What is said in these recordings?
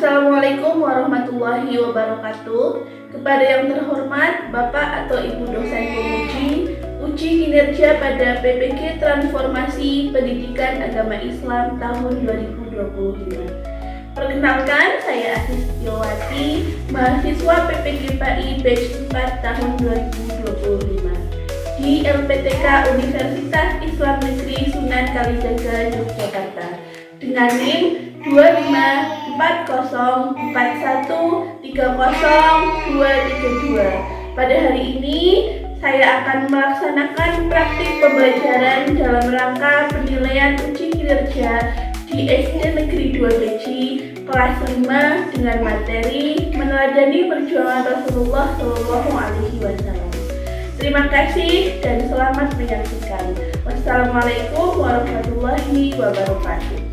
Assalamualaikum warahmatullahi wabarakatuh. Kepada yang terhormat Bapak atau Ibu dosen penguji, uji kinerja pada PPG Transformasi Pendidikan Agama Islam tahun 2025. Perkenalkan, saya Asis Yowati, mahasiswa PPG PAI batch 4 tahun 2025 di LPTK Universitas Islam Negeri Sunan Kalijaga, Yogyakarta dengan NIM 25401303232. Pada hari ini saya akan melaksanakan praktik pembelajaran dalam rangka penilaian uji kinerja di SD Negeri 2 Beci kelas 5 dengan materi meneladani perjuangan Rasulullah SAW. Terima kasih dan selamat menyaksikan. Wassalamualaikum warahmatullahi wabarakatuh.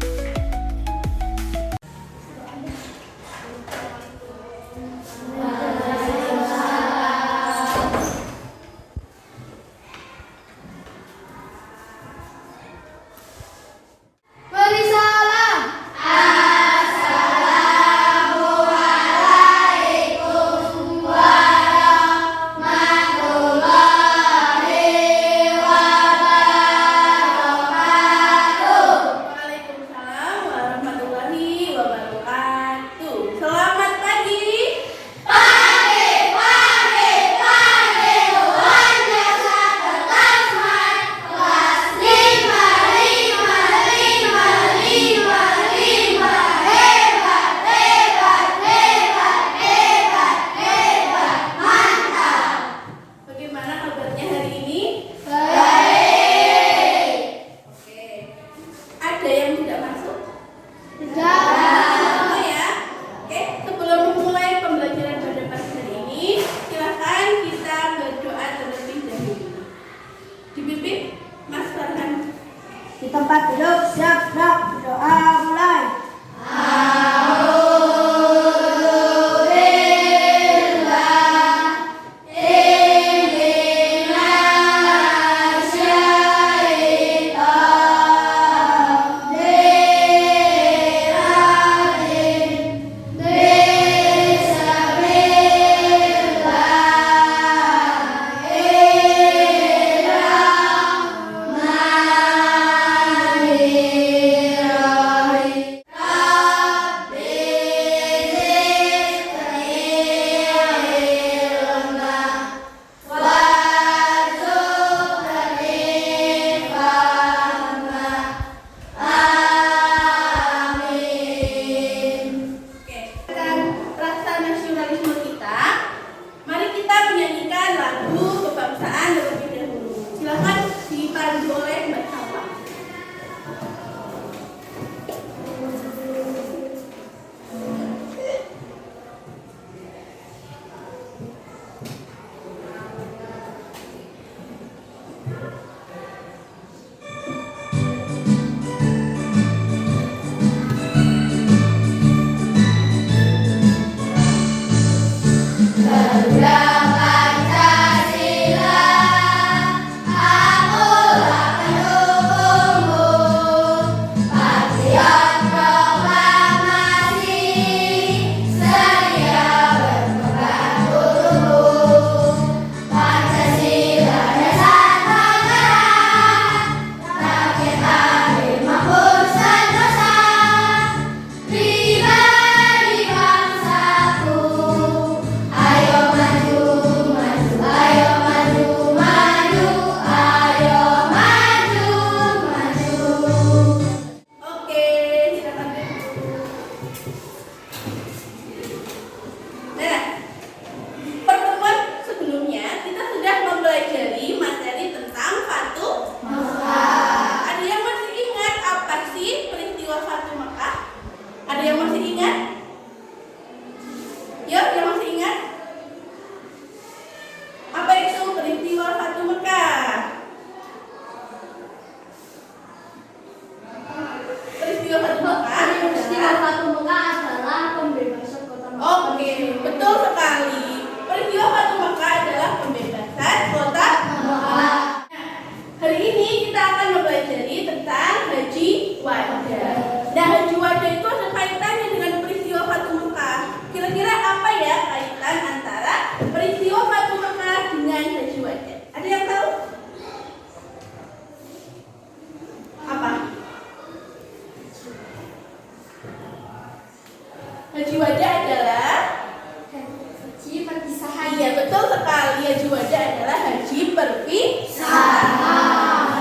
Haji wada adalah haji perpisahan. Iya, betul sekali. Haji wada adalah haji perpisahan.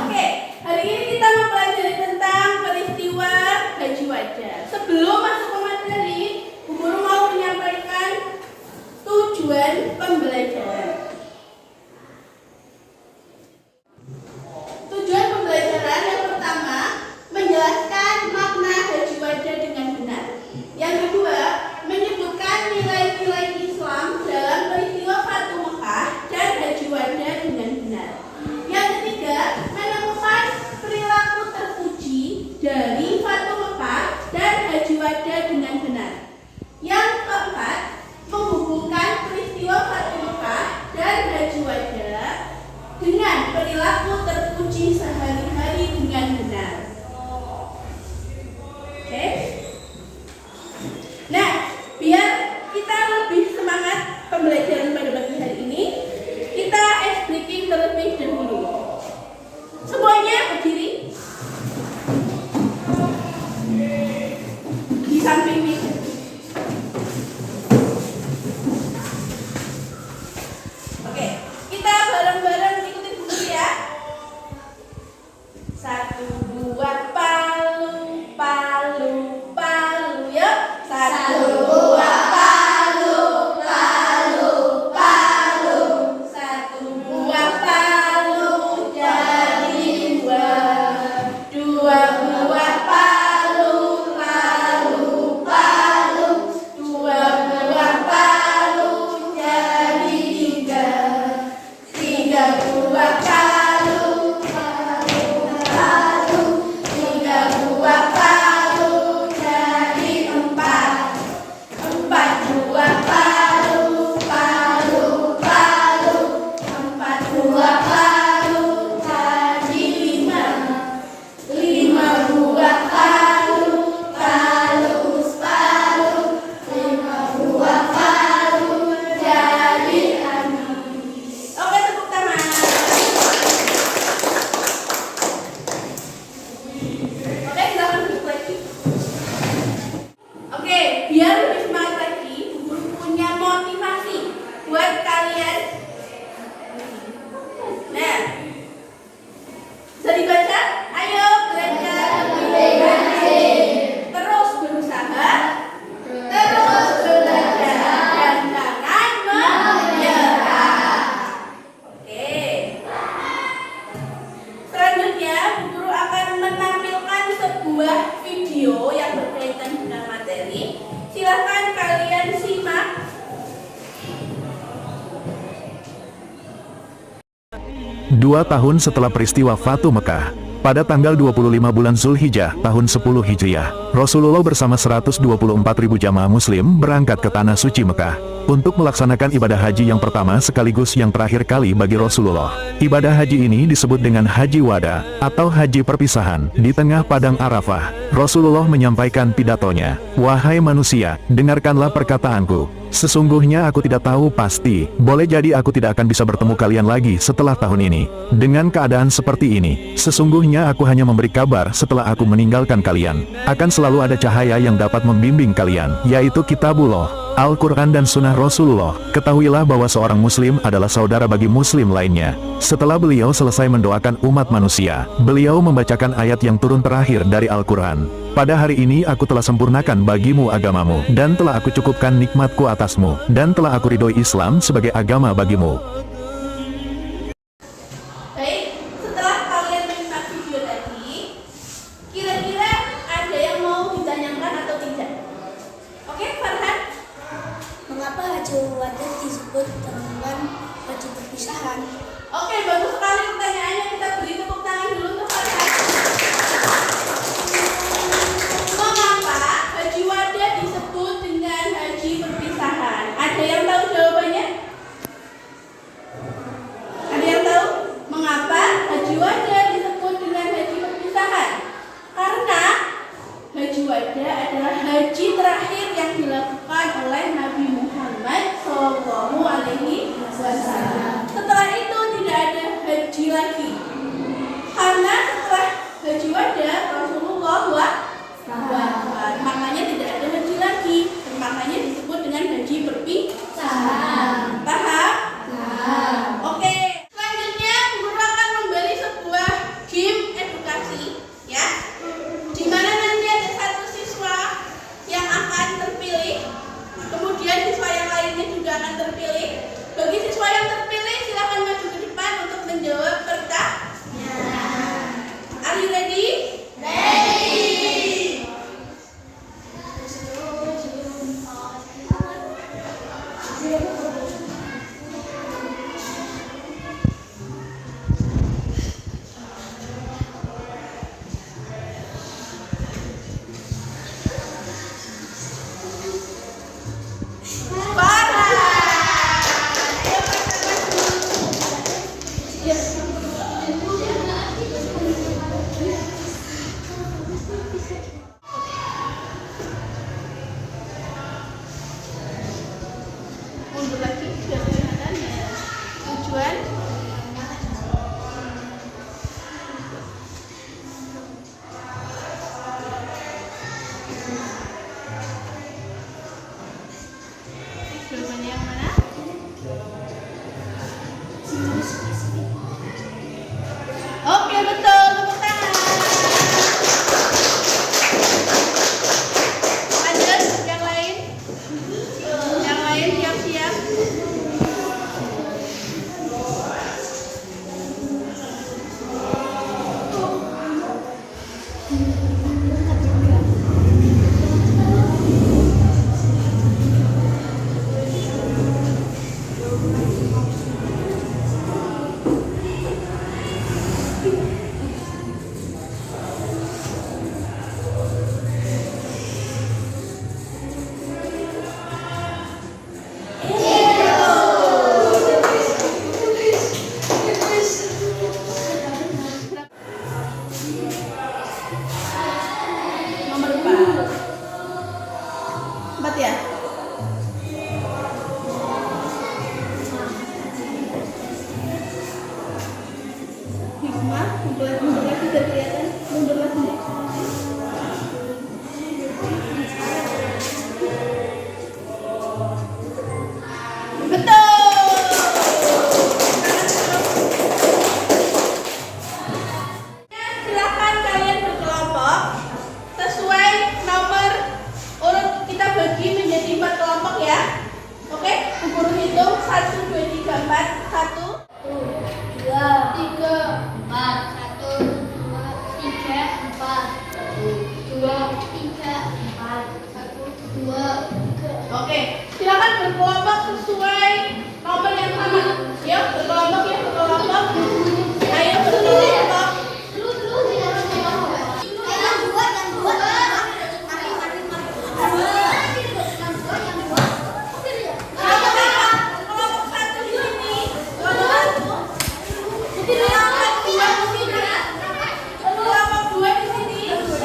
Oke, hari ini kita mempelajari tentang peristiwa haji wada. Sebelum masuk ke materi, Bu Guru mau menyampaikan tujuan pembelajaran. Tujuan pembelajaran yang pertama, menjelaskan makna haji wada dengan benar. Yang kedua, menyebutkan nilai-nilai Islam dalam peristiwa Fatu Mekah dan haji wada dengan benar. Yang ketiga, menemukan perilaku terpuji dari Fatu Mekah dan haji wada dengan benar. Yang keempat, menghubungkan peristiwa Fatu Mekah dan haji wada dengan perilaku terpuji sehari-hari dengan benar. Oke? Nah, biar kita lebih semangat pembelajaran pada pagi hari ini, kita ice breaking terlebih dahulu. Semuanya berdiri di samping meja. Oke, kita bareng-bareng ikutin dulu ya. 1, 2, palu, palu, palu, yuk. 1, 2, palu, palu, palu. 1 buah palu jadi 2. 2 buah palu, palu, palu. 2 buah palu jadi 3. 3 buah palu, palu, palu. 3 buah palu jadi 4. 4 buah palu, palu, palu. 4 buah palu jadi 5. 5 buah palu, palu, palu. 5 buah palu jadi 6. Oke, tepuk tangan. Oke, silakan duduk lagi. Oke, biar lebih semangat lagi, Bu Guru punya motivasi buat kalian. Nah, bisa dibaca? Ayo belajar lebih rajin. Terus berusaha, terus belajar, dan jangan menyerah. Oke. Selanjutnya, Bu Guru akan menampilkan sebuah video yang berkaitan dengan materi. Silakan kalian simak. Dua tahun setelah peristiwa Fatu Mekah, pada tanggal 25 bulan Zulhijjah tahun 10 Hijriah, Rasulullah bersama 124.000 jamaah muslim berangkat ke Tanah Suci Mekah untuk melaksanakan ibadah haji yang pertama sekaligus yang terakhir kali bagi Rasulullah. Ibadah haji ini disebut dengan Haji Wada atau Haji Perpisahan. Di tengah padang Arafah, Rasulullah menyampaikan pidatonya, "Wahai manusia, dengarkanlah perkataanku. Sesungguhnya aku tidak tahu pasti, boleh jadi aku tidak akan bisa bertemu kalian lagi setelah tahun ini. Dengan keadaan seperti ini, sesungguhnya aku hanya memberi kabar setelah aku meninggalkan kalian. Akan selalu ada cahaya yang dapat membimbing kalian, yaitu Kitabullah, Al-Quran dan Sunnah Rasulullah. Ketahuilah bahwa seorang muslim adalah saudara bagi muslim lainnya." Setelah beliau selesai mendoakan umat manusia, beliau membacakan ayat yang turun terakhir dari Al-Quran. "Pada hari ini aku telah sempurnakan bagimu agamamu, dan telah aku cukupkan nikmatku atasmu, dan telah aku ridhoi Islam sebagai agama bagimu." Baik, setelah kalian menyimak video tadi, kira-kira ada yang mau ditanyakan atau tidak? Oke, Farhan? Mengapa haji wada disebut dengan haji perpisahan? Oke, bagus sekali pertanyaannya. Kita beri tepuk tangan dulu untuk Farhan. Mengapa haji wada disebut dengan haji perpisahan? Ada yang tahu jawabannya? Ada yang tahu mengapa haji wada disebut dengan haji perpisahan? Karena haji wada adalah haji terakhir yang dilakukan oleh Nabi Muhammad SAW. Setelah itu tidak ada haji lagi. Karena setelah haji wada Rasulullah wafat, makanya tidak ada haji lagi. Terima silakan terpilih. Bagi siswa yang terpilih, silakan maju ke depan untuk menjawab pertanyaan. Are you ready? Mundur lagi biar kelihatan ya. Tujuan jawabannya yang mana? Oke, betul, tepuk tangan. Lanjut, yang lain. Yang lain siap-siap. Nomor 4. 4 ya? Hikmah, mundur lagi biar kelihatan. Mundur lagi deh. Betul. Silakan kalian berkelompok sesuai nomor urut. Kita bagi menjadi 4 kelompok ya. Oke, guru hitung 1, 2, 3, 4. 1, 2, 3, 4. 1, 2, 3, 4. 2, 3, 4. 1, 2, 3. oke. Silakan berkelompok sesuai nomor yang sama. Yuk, berkelompok ya, berkelompok. Ayo berkelompok. Kelompok 1 di sini. Kelompok 1. Kelompok 2 di sini. Kelompok 2 di sini. Kelompok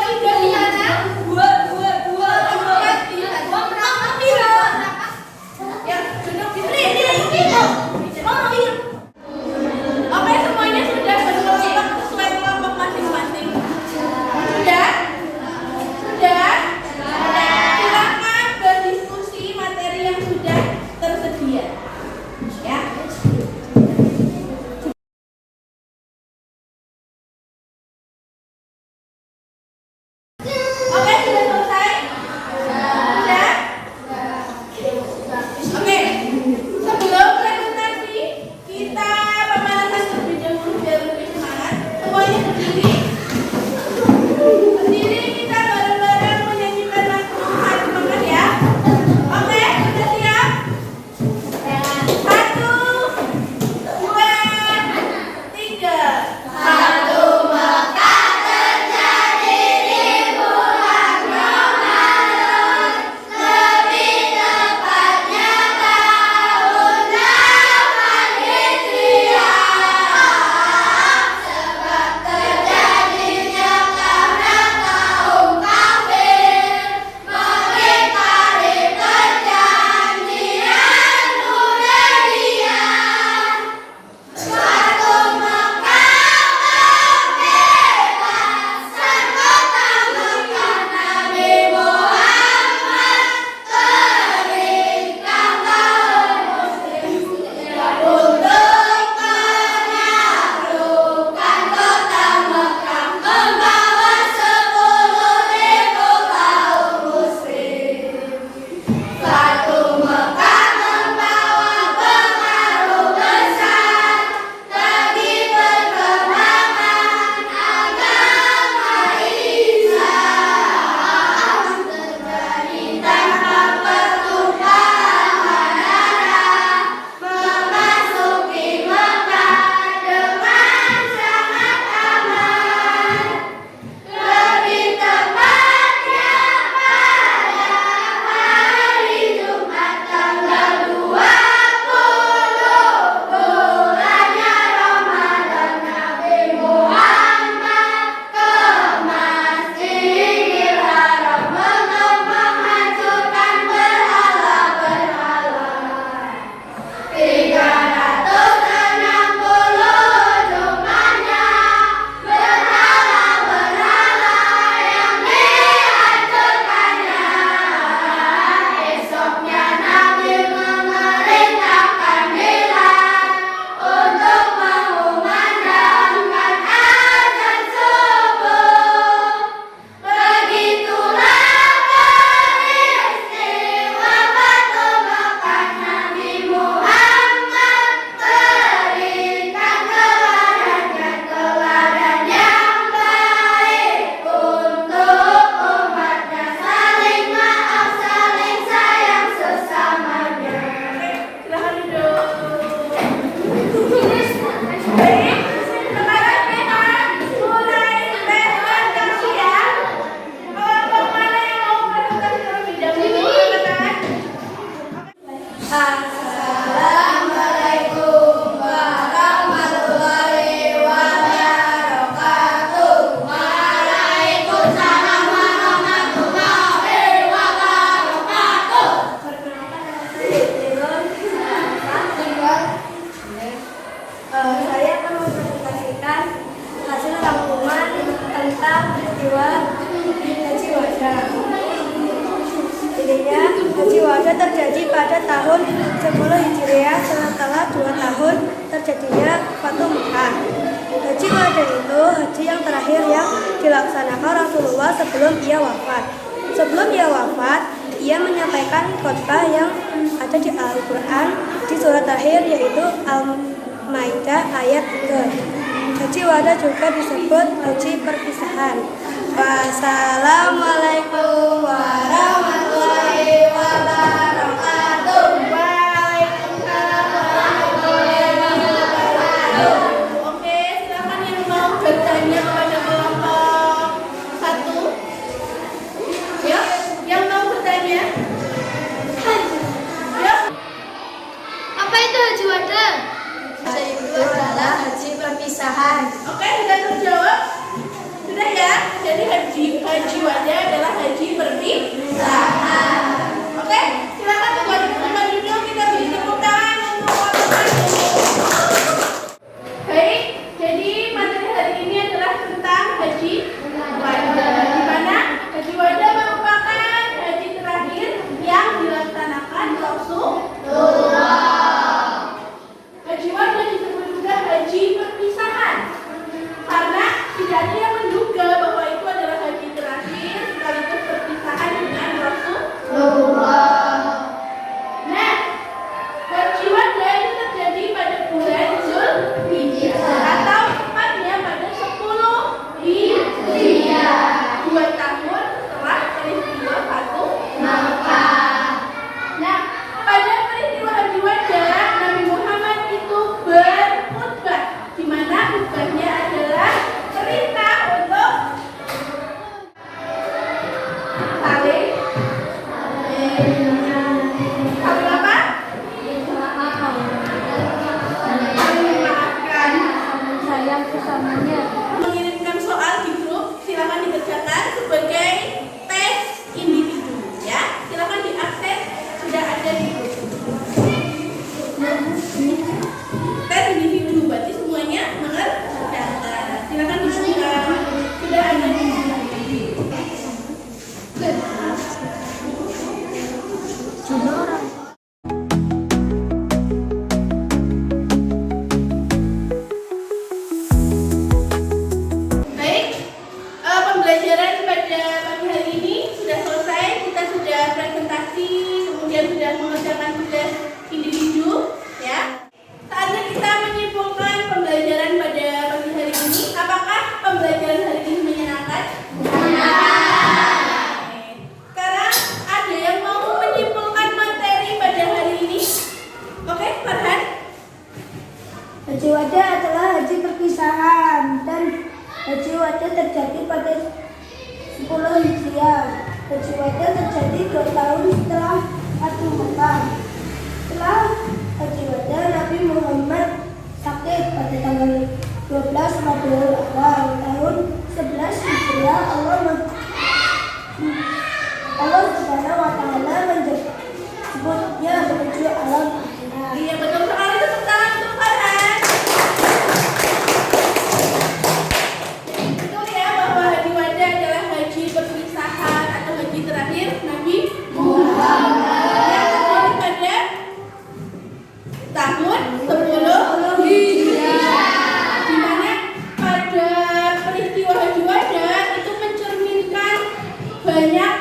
3 di sana. Kelompok 4 di sana. Ya, sudah pada tahun 10 Hijriah setelah 2 tahun terjadinya Fatu Mekah. Haji Wada itu haji yang terakhir yang dilaksanakan Rasulullah sebelum ia wafat. Sebelum ia wafat, ia menyampaikan khotbah yang ada di Al-Quran di surat terakhir yaitu Al-Maidah ayat 3. Haji Wada juga disebut haji perpisahan. Wassalamualaikum warahmatullahi wabarakatuh. Waalaikumsalam warahmatullahi wabarakatuh. Oke, silakan yang mau bertanya kepada kelompok 1. Ya, yang mau bertanya. Ya. Apa itu haji wada? Itu adalah haji perpisahan. Oke, sudah terjawab? Sudah ya? Jadi haji wada adalah haji perpisahan. Oke, silakan buat teman-teman duduk, kita beri tepuk tangan untuk orang. Baik, jadi materi hari ini adalah tentang haji wada. Di mana haji wada merupakan haji terakhir yang dilaksanakan Rasulullah. Haji wada disebut juga haji perpisahan karena tidak ada yang menduga bahwa itu adalah haji terakhir sekaligus perpisahan dengan Rasulullah. Nah, haji wada itu terjadi pada bulan Zulhijjah atau tepatnya pada 10 Hijriah, 2 tahun setelah peristiwa Fatu Makkah. Nah, pada peristiwa haji wada, Nabi Muhammad itu berkhutbah, di mana khutbahnya adalah perintah untuk saling apa? Memaafkan. Sayang sesamanya. Mengirimkan soal di grup, silakan dikerjakan sebagai tes individu, ya. Silakan diakses, sudah ada di grup. Tes individu, berarti semuanya mengerjakan. Silakan dibuka, sudah ada di grup. Baik, pembelajaran pada pagi hari ini sudah selesai. Kita sudah presentasi, kemudian sudah mengerjakan tugas individu, ya. Saatnya kita menyimpulkan pembelajaran pada pagi hari ini. Apakah pembelajaran hari ini menyenangkan? Sekarang ada yang mau menyimpulkan materi pada hari ini? Oke, Farhan. Haji wada adalah haji perpisahan dan haji wada terjadi pada 10 Hijriah. Haji wada terjadi 2 tahun setelah Fatu Makkah. Setelah haji wada, Nabi Muhammad sakit pada tanggal 12 Rabiul Awal tahun 11 Hijriah. Allah Subhanahu wa taala menjemputnya menuju alam akhirat. Iya, betul sekali. Tepuk tangan untuk Farhan. Betul ya bahwa haji wada adalah haji perpisahan atau haji terakhir Nabi Muhammad yang terjadi pada tahun 10 Hijriah, di mana pada peristiwa haji wada itu mencerminkan banyak